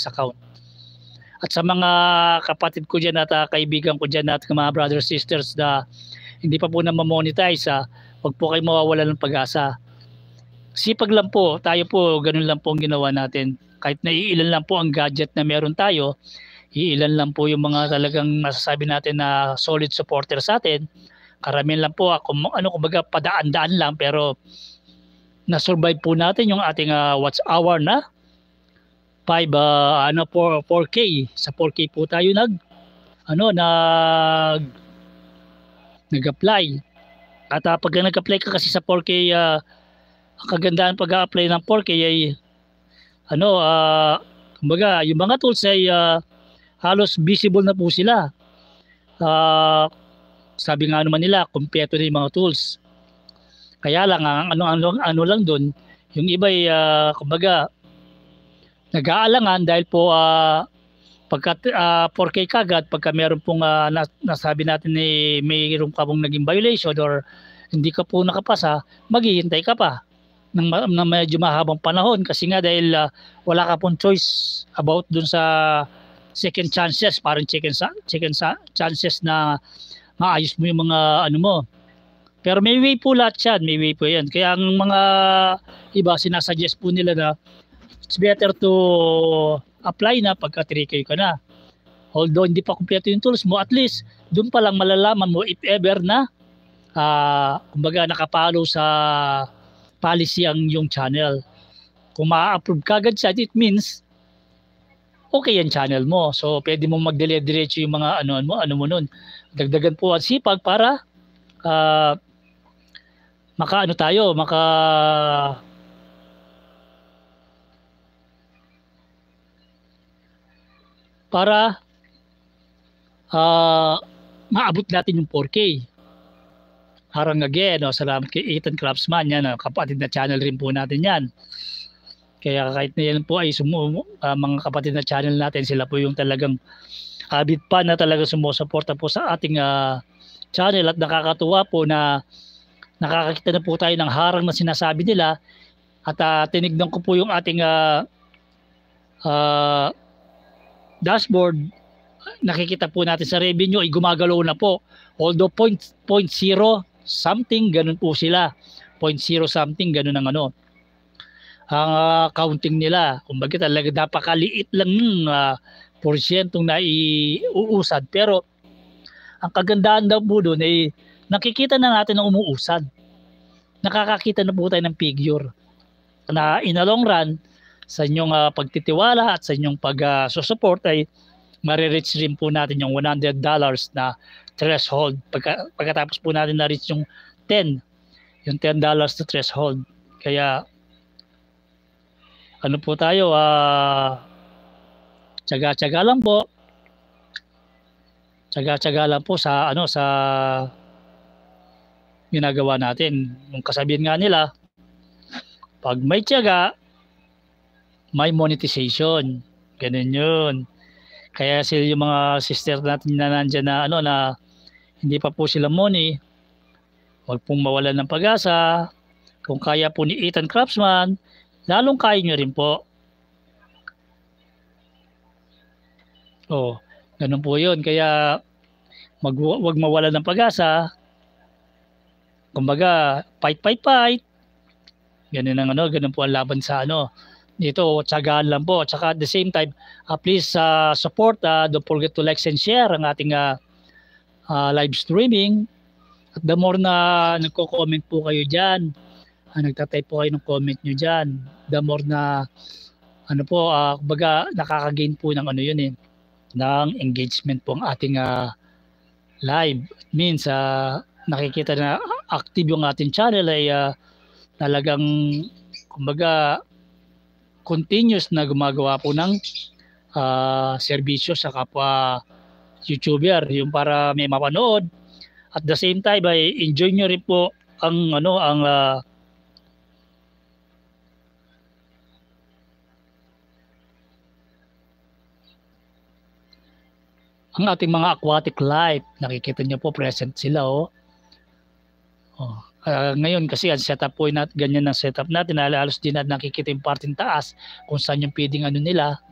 X account. At sa mga kapatid ko dyan at kaibigan ko dyan at mga brothers sisters na hindi pa po na ma-monetize, huwag po kayo mawawala ng pag-asa. Sipag lang po, tayo po, ganun lang po ang ginawa natin. Kahit na iilan lang po ang gadget na meron tayo, iilan lang po yung mga talagang masasabi natin na solid supporter sa atin. Karamihan lang po, kumbaga padaan-daan lang, pero na-survive po natin yung ating watch hour na 4K. Sa 4K po tayo nag-apply. At pag nag-apply ka kasi sa 4K, ang kagandahan pag-apply ng 4K ay kumbaga yung mga tools ay halos visible na po sila. Sabi nga naman nila, kompleto na yung mga tools. Kaya lang, ano lang doon, yung iba ay kumbaga nag-aalangan dahil po pagka 4K kagad, pagka meron pong nasabi natin mayroon ka pong naging violation or hindi ka po nakapasa, maghihintay ka pa ng medyo mahabang panahon kasi nga dahil wala ka pong choice about dun sa second chances, parang second chances na maayos mo yung mga mo. Pero may way po lahat yan, may way po yan. Kaya ang mga iba sinasuggest po nila na it's better to apply na pagka 3K ka na. Although hindi pa kumpleto yung tools mo, at least doon pa lang malalaman mo if ever na kumbaga nakapalo sa policy ang yung channel. Kung ma-approve kagad siya, it means okay yung channel mo. So pwede mo mag-diretso yung mga ano mo nun. Dagdagan po ang sipag para maabot natin yung 4K. Harang again, salamat kay Ethan Craftsman, yan, kapatid na channel rin po natin yan. Kaya kahit na yan po ay mga kapatid na channel natin, sila po yung talagang avid pa na talaga sumusuporta po sa ating channel at nakakatuwa po na nakakakita na po tayo ng harang na sinasabi nila at tinignan ko po yung ating dashboard. Nakikita po natin sa revenue ay gumagalaw na po. Although 0.0 something, ganun po sila. 0.0 something, ganun ang ang counting nila. Kumbaga talaga napakaliit lang ng porsyentong naiuusad. Pero ang kagandahan daw po doon ay nakikita na natin ang umuusad. Nakakakita na po tayo ng figure na in a long run sa inyong pagtitiwala at sa inyong pag-support ay marireach rin po natin yung $100 na threshold. Pagkatapos po natin na-reach yung $10 na threshold. Kaya ano po tayo, tsaga-tsaga lang po. Tsaga-tsaga lang po sa sa ginagawa natin. Yung kasabihan nga nila, pag may tiyaga, may monetization. Ganun yun. Kaya sila yung mga sister natin na nandyan na na hindi pa po sila money, huwag pong mawalan ng pag-asa. Kung kaya po ni Ethan Craftsman, lalong kaya nyo rin po. Ganun po yun. Kaya huwag mawalan ng pag-asa. Kumbaga, fight. Ganun ang ganun po ang laban sa dito, tsagaan lang po. Tsaka at the same time, please support, don't forget to like and share ang ating live streaming. At the more na nagko-comment po kayo dyan, nagtatype po kayo ng comment nyo dyan, the more na kumbaga nakaka-gain po ng ng engagement po ang ating live. It means nakikita na active yung ating channel ay talagang kumbaga continuous na gumagawa po ng serbisyo sa kapwa YouTuber, yung para may mapanood. At the same time ay enjoy nyo rin po ang ang ating mga aquatic life. Nakikita nyo po present sila ngayon kasi ang setup po ganyan ang setup natin, halos din natin nakikita yung parting taas kung saan yung feeding nila.